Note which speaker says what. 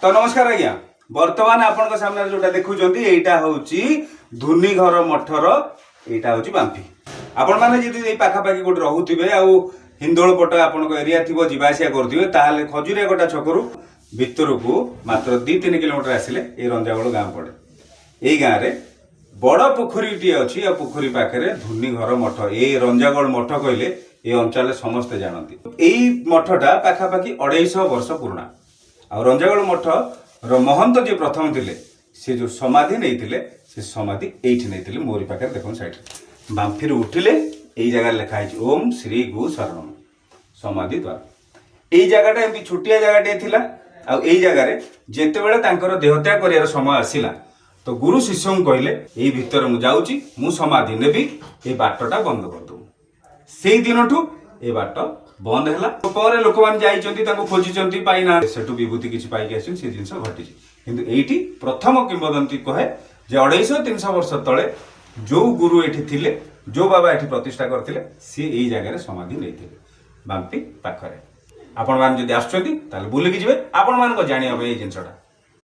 Speaker 1: तो नमस्कार आज्ञा बर्तमान आपण सामने जोटा देखुं यहीटा हूँ धुनी घर मठर यहाँ हूँ बांफी आपण मैंने पाखापाखि गोटे रोथे आउ हिंदोल पट आपण एरिया थी जावासिया करुवे ताल खजुरिया गोटा छकरू भितर को मात्र 2-3 किलोमीटर आसिले ये रंजागड़ गाँ पड़े। यही गाँव में बड़ पोखरीटी अच्छी आ पोखरी पाखे धुनी घर मठ ये रंजागड़ मठ कहले ये अंचल समस्ते जानती। यही मठटा पाखापाखि 250 वर्ष पुराना आ रंजागड़ मठ महंत जी प्रथम थे सी जो समाधि नहीं से समाधि ये नहीं मोरी पाखे देख साइड बांफी उठिले यही जगह लिखाई ओम श्री गु शरणम समाधि द्वार। यही जगहटा एमती छोटिया जगहटे थिला आ यही जगह जिते बड़े देहत्याग कर समय आसला तो गुरु शिष्य कहले यही भितर मु जाऊँगी मु समाधि नेबी ये बाटटा बंद करदे से दिन ठू ये बाट बंद है लोक मैंने खोजी पाईना सेठू विभूति किसी पाई आस जिन घटी किंतु ये प्रथम किंवदंती कहे 250-300 वर्ष तले जो गुरु ये थिले जो बाबा ये प्रतिष्ठा करते सी यही जगह समाधि नहीं बांपी पाखरे आपण मैंने जब आसुँच बुलिकी जी आपण मान जाना ये जिनसा